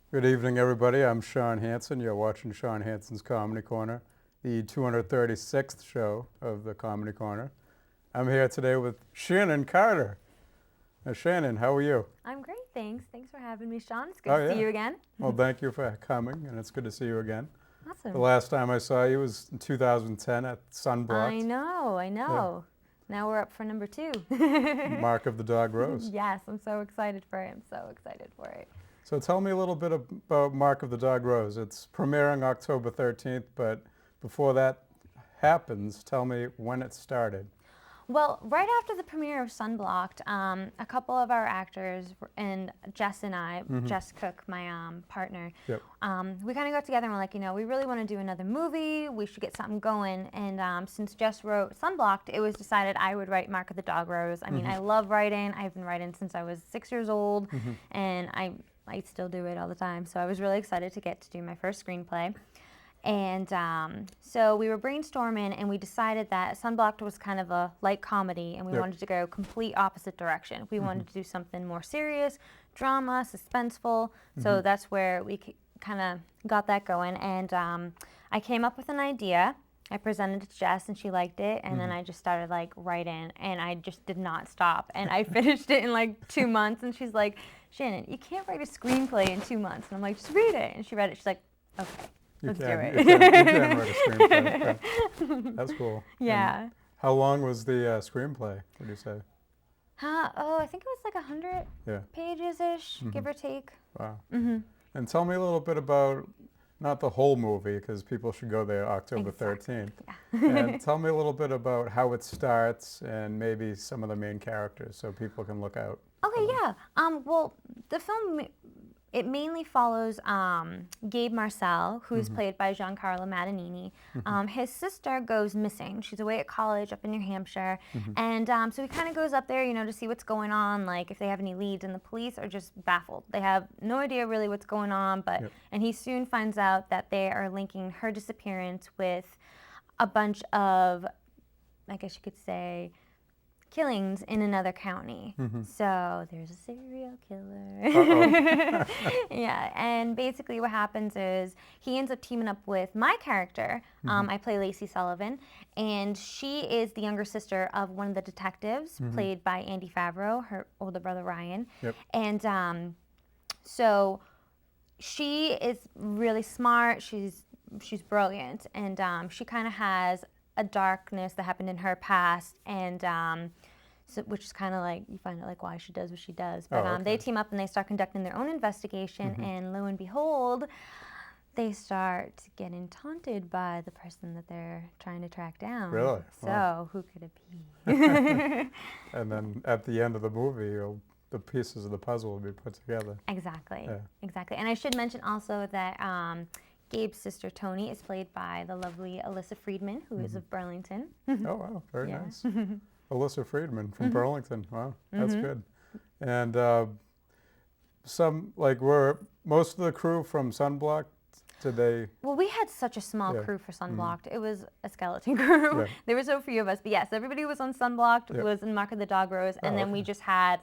Good evening, everybody. I'm Shawn Hansen. You're watching Shawn Hansen's Comedy Corner, the 236th show of the Comedy Corner. I'm here today with Shannon Carter. Now, Shannon, how are you? I'm great, thanks. Thanks for having me, Shawn. It's good to see you again. Well, thank you for coming, and it's good to see you again. Awesome. The last time I saw you was in 2010 at Sunblocked. I know. Yeah. Now we're up for number 2. Mark of the Dog Rose. Yes, I'm so excited for it. So tell me a little bit about Mark of the Dog Rose. It's premiering October 13th, but before that happens, tell me when it started. Well, right after the premiere of Sunblocked, a couple of our actors, and Jess and I, Jess Cook, my partner, we kind of got together and we're like, we really want to do another movie. We should get something going. And since Jess wrote Sunblocked, it was decided I would write Mark of the Dog Rose. I mean, I love writing. I've been writing since I was 6 years old, and I still do it all the time. So I was really excited to get to do my first screenplay. And so we were brainstorming, and we decided that Sunblocked was kind of a light comedy, and we wanted to go complete opposite direction. We wanted to do something more serious, drama, suspenseful. So that's where we kind of got that going. And I came up with an idea. I presented it to Jess, and she liked it. And then I just started writing, and I just did not stop. And I finished it in 2 months. And she's like, "Shannon, you can't write a screenplay in 2 months." And I'm like, "Just read it." And she read it. She's like, "Okay. Let's do it." You can write a screenplay. Okay. That's cool. Yeah. And how long was the screenplay, would you say? I think it was 100 pages-ish, give or take. Wow. And tell me a little bit about, not the whole movie, because people should go there October 13th. Yeah. And tell me a little bit about how it starts and maybe some of the main characters so people can look out. Okay, yeah. Well, the film, it mainly follows Gabe Marcel, who's played by Giancarlo Madanini. His sister goes missing. She's away at college up in New Hampshire. And so he kind of goes up there, to see what's going on, if they have any leads. And the police are just baffled. They have no idea really what's going on. And he soon finds out that they are linking her disappearance with a bunch of, I guess you could say, killings in another county. So there's a serial killer. Yeah, and basically what happens is he ends up teaming up with my character. I play Lacey Sullivan, and she is the younger sister of one of the detectives, played by Andy Favreau, her older brother Ryan. And so she is really smart. She's brilliant, and she kind of has a darkness that happened in her past, and so, which is kind of you find out why she does what she does. But they team up and they start conducting their own investigation, and lo and behold, they start getting taunted by the person that they're trying to track down. Really? So wow. Who could it be? And then at the end of the movie, the pieces of the puzzle will be put together. Exactly. Yeah. Exactly. And I should mention also that Gabe's sister, Tony, is played by the lovely Alyssa Friedman, who is of Burlington. Oh, wow. Very nice. Alyssa Friedman from Burlington. Wow. That's good. And were most of the crew from Sunblocked today? Well, we had such a small crew for Sunblocked. It was a skeleton crew. There were so few of us. But yes, everybody was on Sunblocked, was in Mark of the Dog Rose, and then we just had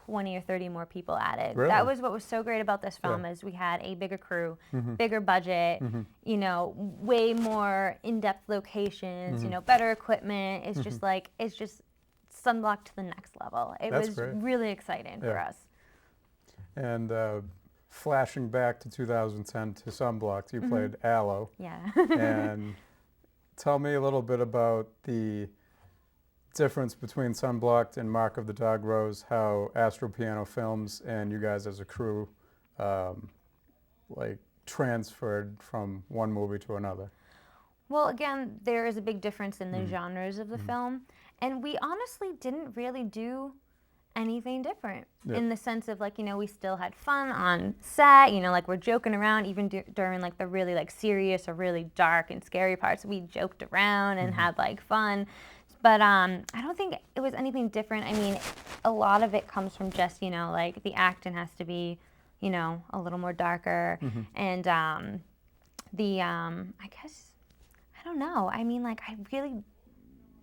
20 or 30 more people added. Really? That was what was so great about this film is we had a bigger crew, bigger budget, way more in-depth locations, better equipment. It's just Sunblocked to the next level. That's was great. Really exciting for us. And flashing back to 2010 to Sunblocked, you played Aloe. Yeah. And tell me a little bit about the difference between Sunblocked and Mark of the Dog Rose, how Astropiano Films and you guys as a crew transferred from one movie to another. Well, again, there is a big difference in the genres of the film, and we honestly didn't really do anything different in the sense of we still had fun on set, we're joking around even during the really serious or really dark and scary parts. We joked around and had fun. But I don't think it was anything different. I mean, a lot of it comes from just, the acting has to be, a little more darker. And I guess, I don't know. I mean, I really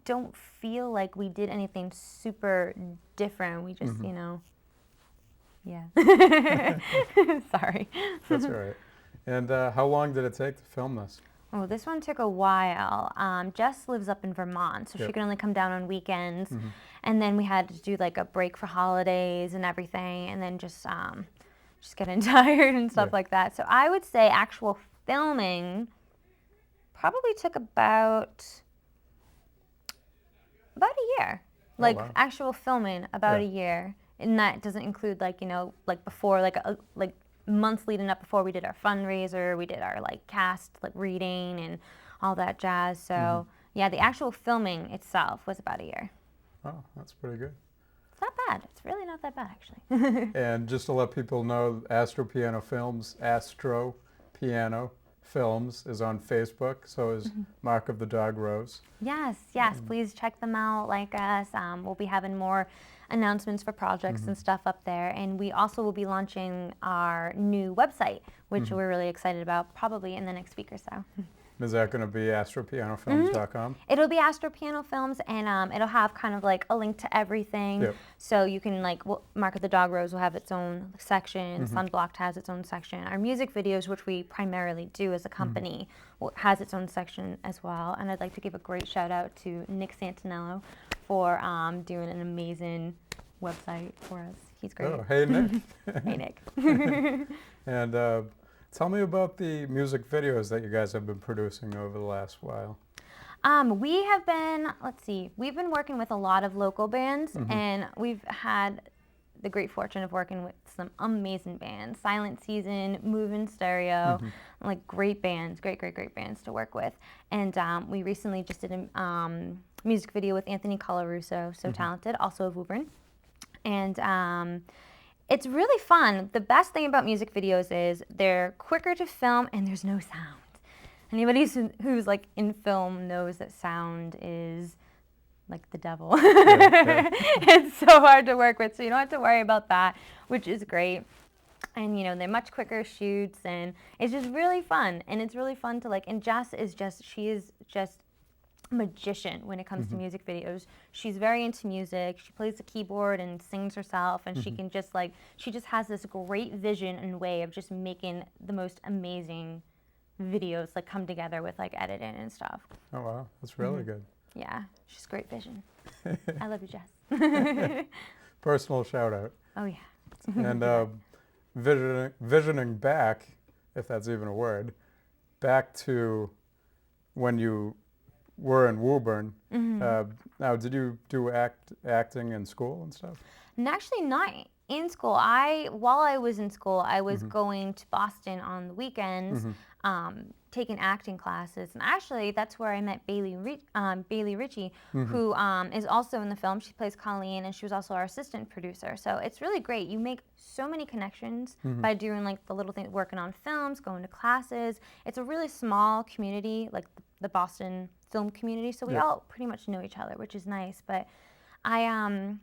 don't feel like we did anything super different. We just, Yeah. Sorry. That's all right. And how long did it take to film this? Oh, this one took a while. Jess lives up in Vermont, so she Yep. could only come down on weekends. Mm-hmm. And then we had to do like a break for holidays and everything, and then just getting tired and stuff Yeah. like that. So I would say actual filming probably took about a year. Like wow. actual filming about Yeah. a year, and that doesn't include like like before like months leading up before we did our fundraiser, we did our like cast like reading and all that jazz. So yeah, the actual filming itself was about a year. Oh, that's pretty good. It's not bad. It's really not that bad actually. And just to let people know, Astropiano Films, Astropiano Films is on Facebook. So is Mark of the Dog Rose. Yes, please check them out, like us. We'll be having more announcements for projects and stuff up there. And we also will be launching our new website, which we're really excited about, probably in the next week or so. Is that going to be astropianofilms.com? It'll be Astropiano Films, and it'll have kind of like a link to everything. Yep. So you can Mark of the Dog Rose will have its own section. Sunblocked has its own section. Our music videos, which we primarily do as a company, has its own section as well. And I'd like to give a great shout out to Nick Santinello for doing an amazing website for us. He's great. Oh, hey, Nick. Hey, Nick. And tell me about the music videos that you guys have been producing over the last while. We have been, we've been working with a lot of local bands, and we've had the great fortune of working with some amazing bands. Silent Season, Move in Stereo, like great bands, great bands to work with. And we recently just did a music video with Anthony Colarusso, so talented, also of Woburn. And it's really fun. The best thing about music videos is they're quicker to film and there's no sound. Anybody who's like in film knows that sound is like the devil. Yeah. It's so hard to work with, so you don't have to worry about that, which is great. And they're much quicker shoots, and it's just really fun. And it's really fun to and Jess is she is just a magician when it comes to music videos. She's very into music. She plays the keyboard and sings herself, and she can just she just has this great vision and way of just making the most amazing videos come together with editing and stuff. Oh, wow. That's really good. Yeah, she's great vision. I love you, Jess. Personal shout out. Oh, yeah. And visioning back, if that's even a word, back to when you were in Woburn. Now, did you do acting in school and stuff? And actually not in school. While I was in school, I was going to Boston on the weekends, taking acting classes. And actually, that's where I met Bailey Ritchie, who is also in the film. She plays Colleen, and she was also our assistant producer. So it's really great. You make so many connections by doing the little things, working on films, going to classes. It's a really small community, the Boston film community. So we all pretty much know each other, which is nice. But I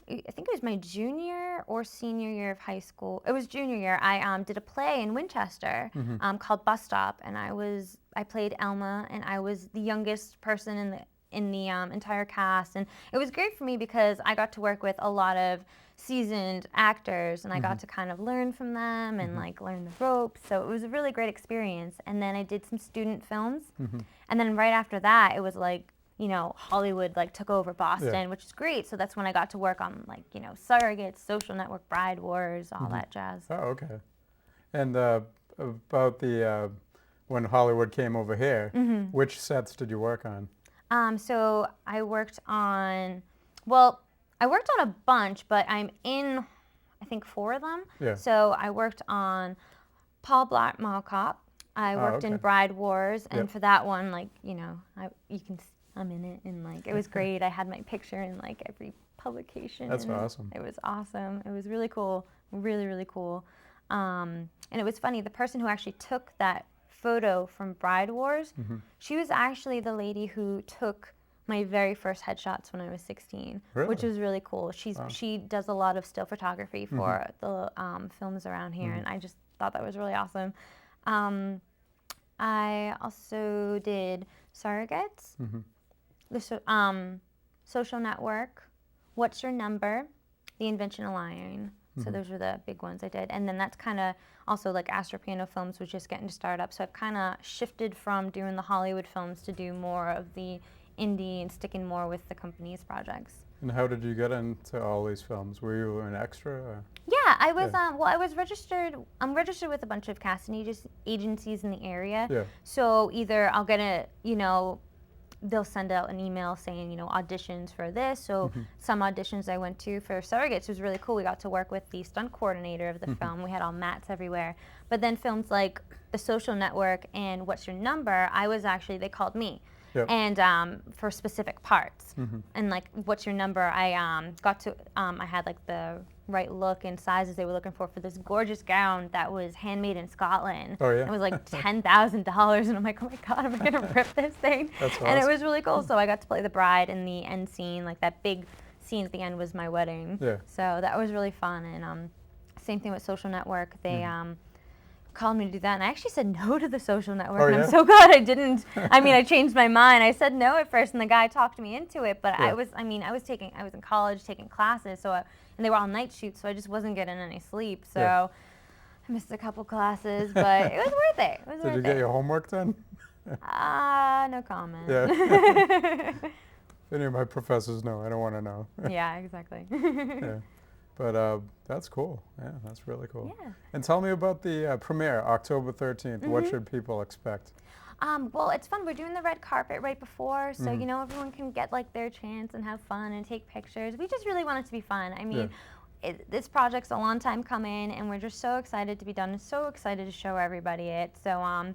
think it was my junior or senior year of high school. It was junior year. I did a play in Winchester called Bus Stop, and I played Elma, and I was the youngest person in the entire cast. And it was great for me because I got to work with a lot of seasoned actors, and I got to kind of learn from them and learn the ropes. So it was a really great experience. And then I did some student films, and then right after that, it was Hollywood took over Boston, which is great. So that's when I got to work on Surrogates, Social Network, Bride Wars, all that jazz. Oh, okay. And about the when Hollywood came over here, which sets did you work on? So I worked on a bunch, but I'm in, I think, 4 of them. Yeah. So I worked on Paul Blart Mall Cop. I worked in Bride Wars, and for that one, I'm in it, and it was great. I had my picture in every publication. That's awesome. It was awesome. It was really cool, really, really cool. And it was funny. The person who actually took that photo from Bride Wars, she was actually the lady who took my very first headshots when I was 16, Really? which was really cool. She does a lot of still photography for the films around here, and I just thought that was really awesome. I also did Surrogates, the Social Network, What's Your Number, The Invention of Lying. So those were the big ones I did. And then that's kind of also like Astropiano Films was just getting to start up. So I've kind of shifted from doing the Hollywood films to do more of the indie and sticking more with the company's projects. And how did you get into all these films? Were you an extra? Or? Yeah, I was. Well, I was registered. I'm registered with a bunch of casting agencies in the area. Yeah. So either I'll get a, they'll send out an email saying, auditions for this. So some auditions I went to for Surrogates was really cool. We got to work with the stunt coordinator of the film. We had all mats everywhere. But then films like The Social Network and What's Your Number, they called me. Yep. And for specific parts. And like What's Your Number, I had like the right look and sizes they were looking for this gorgeous gown that was handmade in Scotland. Oh, yeah? It was like $10,000, and I'm like, oh my God, am I gonna rip this thing? That's awesome. And it was really cool. So I got to play the bride in the end scene, like that big scene at the end was my wedding. Yeah. So that was really fun. And same thing with Social Network. They called me to do that, and I actually said no to the Social Network, Oh, and yeah? I'm so glad I didn't. I mean, I changed my mind. I said no at first, and the guy talked me into it, but Yeah. I was in college taking classes, so and they were all night shoots, so I just wasn't getting any sleep, so Yeah. I missed a couple classes, but it was worth it. It was Did worth you it. get your homework done? No comment. Yeah. If any of my professors know, I don't want to know. Yeah, exactly. Yeah. But that's cool. Yeah, that's really cool. Yeah. And tell me about the premiere, October 13th. What should people expect? Well, it's fun. We're doing the red carpet right before, so everyone can get like their chance and have fun and take pictures. We just really want it to be fun. I mean, this project's a long time coming, and we're just so excited to be done and so excited to show everybody it. So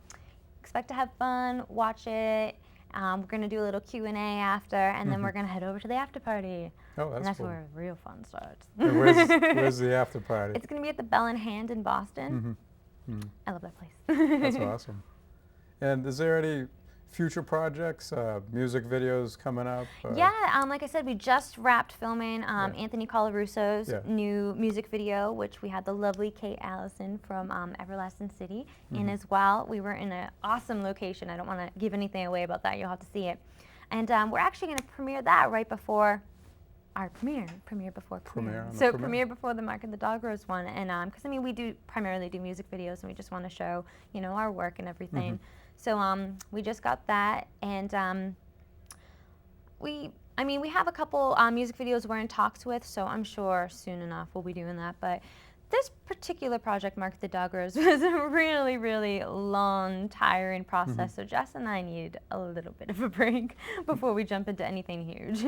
expect to have fun, watch it. We're going to do a little Q&A after, and then we're going to head over to the after party. Oh, And that's that's cool. where real fun starts. And where's the after party? It's going to be at the Bell in Hand in Boston. I love that place. That's awesome. And is there any future projects, music videos coming up? Yeah, like I said, we just wrapped filming Anthony Colarusso's new music video, which we had the lovely Kate Allison from Everlasting City in as well. We were in an awesome location. I don't want to give anything away about that. You'll have to see it. And we're actually going to premiere that right before our premiere before premiere. So premiere before the Mark of the Dog Rose one. And because, I mean, we do primarily do music videos, and we just want to show, our work and everything. So we just got that, and we have a couple music videos we're in talks with, so I'm sure soon enough we'll be doing that. But this particular project, Mark the Dog Rose, was a really, really long, tiring process, so Jess and I need a little bit of a break before we jump into anything huge.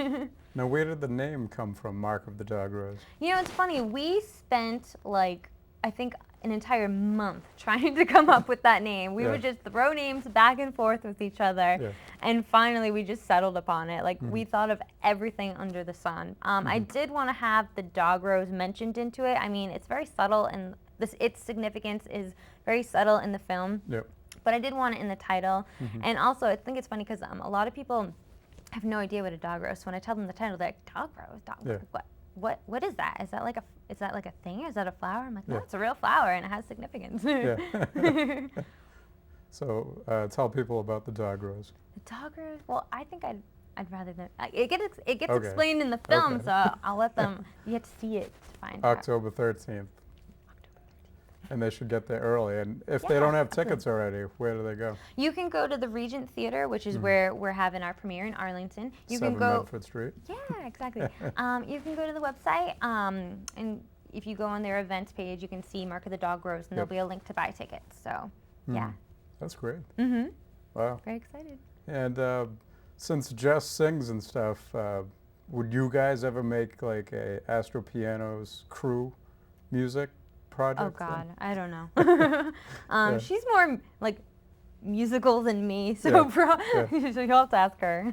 Now, where did the name come from, Mark of the Dog Rose? It's funny, we spent I think an entire month trying to come up with that name. We would just throw names back and forth with each other, and finally we just settled upon it. We thought of everything under the sun. I did want to have the Dog Rose mentioned into it. I mean, it's very subtle, and its significance is very subtle in the film. But I did want it in the title, and also I think it's funny because a lot of people have no idea what a dog rose. When I tell them the title, they're like, dog rose, what is that? Is that like a thing? Is that a flower? I'm like, no, it's a real flower, and it has significance. So tell people about the Dog Rose. The Dog Rose? Well, I think I'd rather than it gets explained in the film, so I'll let them. You have to see it to find out. October 13th. And they should get there early. And if they don't have tickets already, where do they go? You can go to the Regent Theater, which is where we're having our premiere in Arlington. You 7 can go. Medford Street. Yeah, exactly. You can go to the website, and if you go on their events page, you can see Mark of the Dog Rose, and there'll be a link to buy tickets. So, yeah. That's great. Wow. Very excited. And since Jess sings and stuff, would you guys ever make like a Astropiano's crew music project? Oh God, I don't know. She's more like musical than me, so so you'll have to ask her.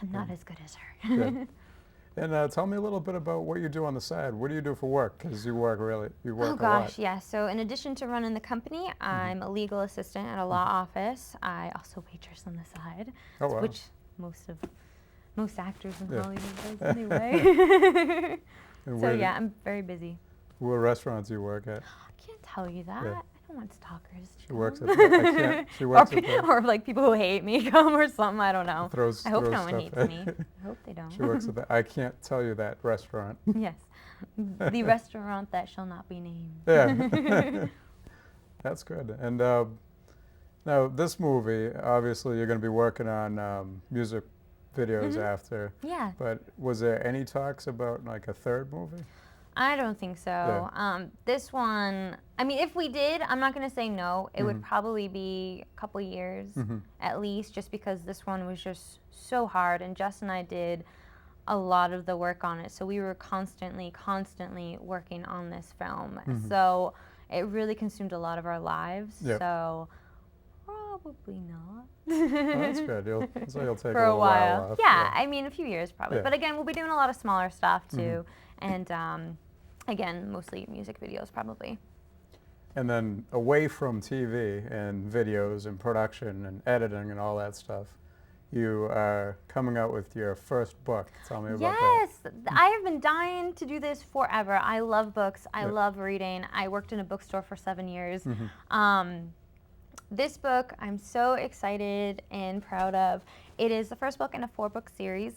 I'm not as good as her. And tell me a little bit about what you do on the side. What do you do for work? Because you work a lot. Gosh, yeah. So in addition to running the company, I'm a legal assistant at a law office. I also waitress on the side, which most actors in Hollywood does anyway. So yeah, I'm very busy. What restaurants do you work at? I can't tell you that. I don't want stalkers. She works at the, I can't, she works at the, or like people who hate me come or something. I don't know. throws I hope no stuff one hates at- me. I hope they don't. She works at the, I can't tell you that restaurant. Yes. The restaurant that shall not be named. Yeah. That's good. And now this movie, obviously you're going to be working on music videos after. Yeah. But was there any talks about like a third movie? I don't think so. Yeah. This one, I mean, if we did, I'm not going to say no. It would probably be a couple years at least, just because this one was just so hard. And Jess and I did a lot of the work on it. So we were constantly working on this film. So it really consumed a lot of our lives. Yep. So probably not. Oh, that's good. So you'll take For a little while off. Yeah, I mean, a few years probably. Yeah. But again, we'll be doing a lot of smaller stuff too. And again, mostly music videos probably. And then away from TV and videos and production and editing and all that stuff, you are coming out with your first book. Tell me about that. Yes, I have been dying to do this forever. I love books. I love reading. I worked in a bookstore for 7 years. This book, I'm so excited and proud of. It is the first book in a 4-book series.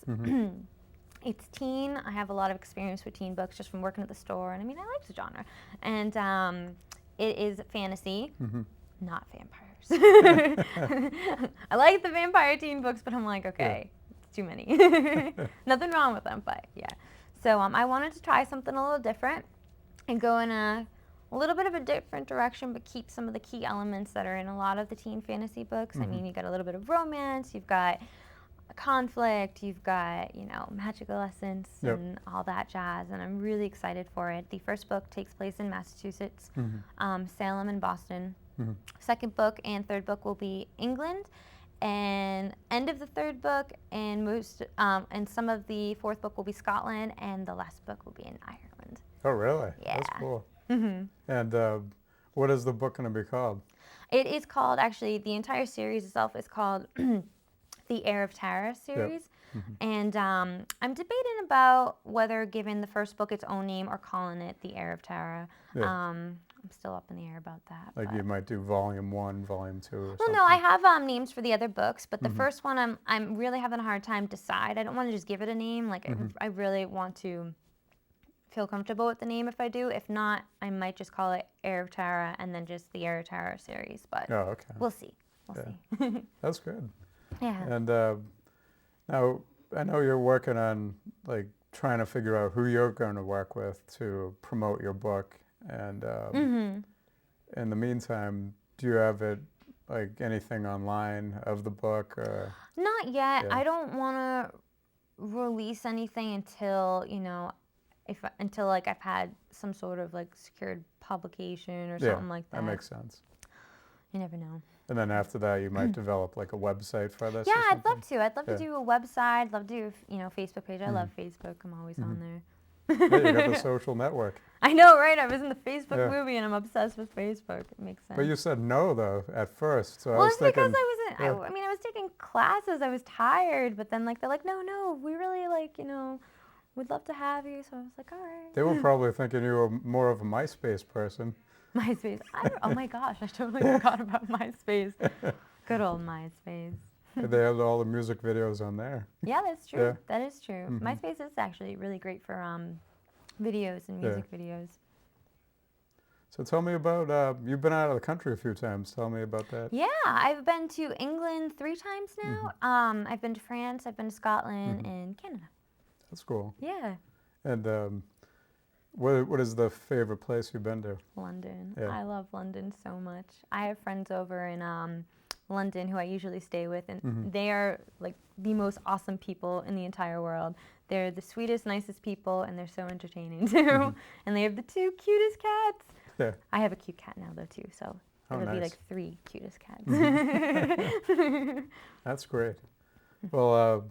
It's teen. I have a lot of experience with teen books just from working at the store. And I mean, I like the genre. And it is fantasy, not vampires. I like the vampire teen books, but I'm like, okay, it's too many. Nothing wrong with them, but yeah. So I wanted to try something a little different and go in a little bit of a different direction, but keep some of the key elements that are in a lot of the teen fantasy books. I mean, you got a little bit of romance, you've got conflict, you've got, you know, magical essence and all that jazz, and I'm really excited for it. The first book takes place in Massachusetts, Salem and Boston. Second book and third book will be England, and end of the third book and most and some of the fourth book will be Scotland, and the last book will be in Ireland. Oh, really? Yeah. That's cool. And what is the book going to be called? It is called, actually, the entire series itself is called the Heir of Tara series. And I'm debating about whether giving the first book its own name or calling it the Heir of Tara. I'm still up in the air about that. Like you might do volume 1, volume 2 or Well, something. no, I have names for the other books, but the first one I'm really having a hard time decide. I don't want to just give it a name. Like I really want to feel comfortable with the name if I do. If not, I might just call it Heir of Tara and then just the Heir of Tara series. But Oh, okay. we'll see. We'll see. That's good. Yeah. And now I know you're working on like trying to figure out who you're going to work with to promote your book. And in the meantime, do you have it like anything online of the book? Or? Not yet. Yeah. I don't want to release anything until, you know, until like I've had some sort of like secured publication or something like that. That makes sense. You never know. And then after that, you might develop like a website for this. Yeah, or I'd love something? to. I'd love to do a website. I'd love to do, you know, Facebook page. I love Facebook. I'm always on there. Yeah, you got the social network. I know, right? I was in the Facebook Yeah. movie, and I'm obsessed with Facebook. It makes sense. But you said no though at first, so I well, was it's because thinking. I wasn't. I mean, I was taking classes. I was tired, but then like they're like, no, we really like, you know, would love to have you. So I was like, all right. They were probably thinking you were more of a MySpace person. MySpace. Oh my gosh, I totally forgot about MySpace. Good old MySpace. They had all the music videos on there. Yeah, that's true. Yeah. That is true. MySpace is actually really great for videos and music videos. So tell me about, you've been out of the country a few times. Tell me about that. Yeah, I've been to England 3 times now. I've been to France, I've been to Scotland, and Canada. That's cool. Yeah. And what is the favorite place you've been to? London. Yeah. I love London so much. I have friends over in London who I usually stay with, and they are like the most awesome people in the entire world. They're the sweetest, nicest people, and they're so entertaining too. And they have the 2 cutest cats. Yeah. I have a cute cat now though too, so Oh, it'll be nice. like 3 cutest cats. That's great. Well,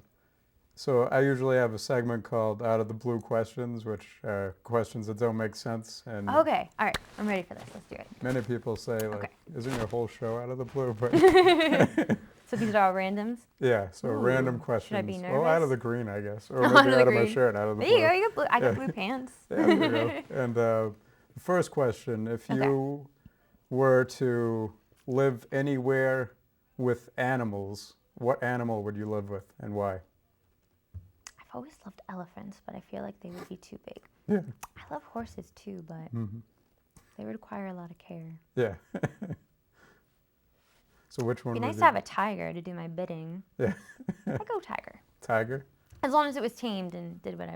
so I usually have a segment called Out of the Blue Questions, which are questions that don't make sense. And Okay, all right, I'm ready for this. Let's do it. many people say, like, Okay. isn't your whole show out of the blue? But So these are all randoms? yeah, so Ooh. random questions. Should I be Well, out of nervous? the green, I guess. Or Out maybe of the out of my green. shirt, out of the There blue. you go, you got blue, I got blue pants. Yeah, there you go. And the first question, if Okay. you were to live anywhere with animals, what animal would you live with and why? I've always loved elephants, but I feel like they would be too big. Yeah. I love horses too, but they require a lot of care. Yeah. So which one It'd be would nice you? to have a tiger to do my bidding. Yeah. I go tiger. Tiger? As long as it was tamed and did what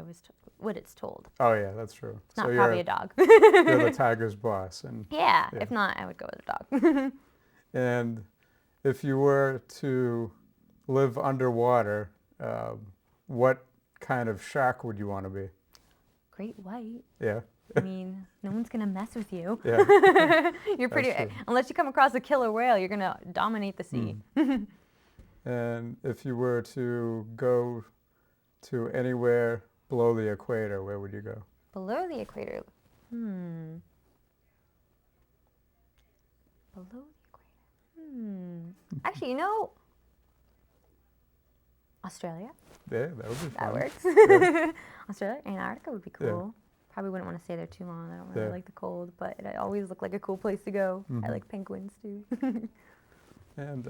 what it's told. Oh yeah, that's true. Not so probably a dog. you're the tiger's boss, and Yeah, Yeah. if not, I would go with a dog. and if you were to live underwater, what kind of shark would you want to be? Great white. Yeah. I mean, no one's gonna mess with you. Yeah. You're pretty, true. unless you come across a killer whale, you're gonna dominate the sea. And if you were to go to anywhere below the equator, where would you go? Below the equator. Below the equator. Actually, Australia. Yeah, that would be fun. That works. Yeah. Australia, Antarctica would be Yeah. cool. Probably wouldn't want to stay there too long. I don't really Yeah. like the cold, but it always looked like a cool place to go. I like penguins too. And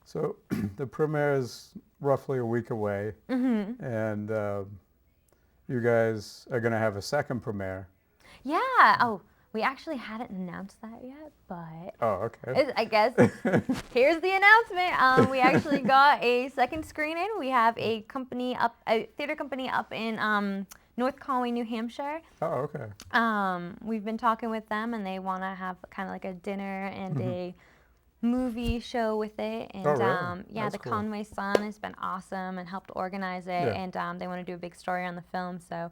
so the premiere is roughly a week away, and you guys are going to have a second premiere. Yeah. Oh, we actually hadn't announced that yet, but Oh, okay. I guess here's the announcement. We actually got a second screening. We have a theater company up in North Conway, New Hampshire. Oh, okay. We've been talking with them, and they want to have kind of like a dinner and a movie show with it. And Oh, really? yeah, That's the cool. Conway Sun has been awesome and helped organize it. Yeah. And they want to do a big story on the film. So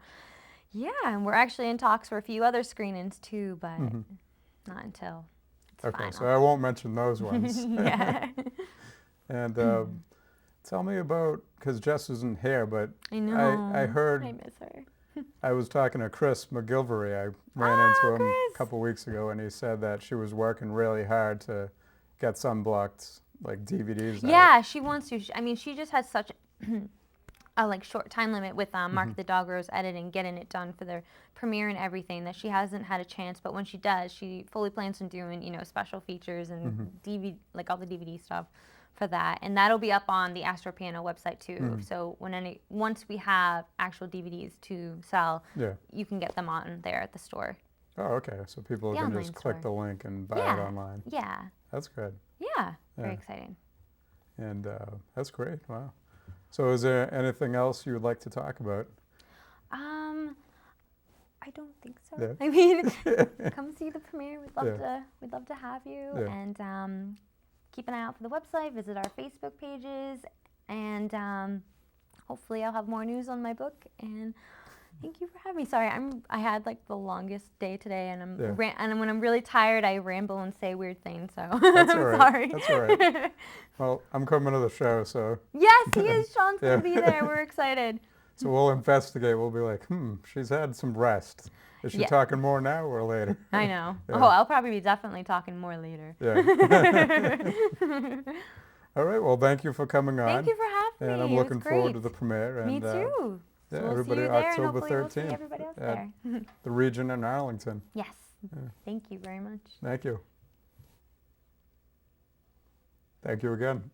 yeah, and we're actually in talks for a few other screenings too, but not until it's Okay, final. so I won't mention those ones. Yeah. And tell me about, because Jess isn't here, but I know. I heard, I miss her. I was talking to Chris McGilvery. I ran into him Chris. a couple weeks ago, and he said that she was working really hard to get Sunblocked like DVDs out. Yeah, she wants to. I mean, she just has such a short time limit with Mark the Dog Rose editing, getting it done for the premiere and everything, that she hasn't had a chance. But when she does, she fully plans on doing special features and DVD, like all the DVD stuff for that, and that'll be up on the Astropiano website too. So once we have actual DVDs to sell, Yeah. you can get them on there at the store. Oh, okay. So people The can online just click the store. link and buy Yeah. it online. Yeah, That's good. yeah, very Yeah. exciting. And that's great. Wow. So is there anything else you would like to talk about? I don't think so. Yeah. I mean, come see the premiere. We'd love Yeah. to have you. Yeah. And keep an eye out for the website. Visit our Facebook pages, and hopefully I'll have more news on my book. And thank you for having me. Sorry, I had like the longest day today, and and when I'm really tired, I ramble and say weird things. So That's I'm all right. sorry. That's all right. Well, I'm coming to the show, so Yes, he is. Shawn's Yeah. gonna be there. We're excited. so we'll investigate. We'll be like, she's had some rest. Is she Yeah. talking more now or later? I know. Yeah. Oh, I'll probably be definitely talking more later. Yeah. All right. Well, thank you for coming on. Thank you for having me. And I'm It was looking forward to great. the premiere. And, Me too. Yeah, So we'll everybody, see you there, October and hopefully we'll see 13th everybody else at there. the Region in Arlington. Yes. Thank you very much. Thank you. Thank you again.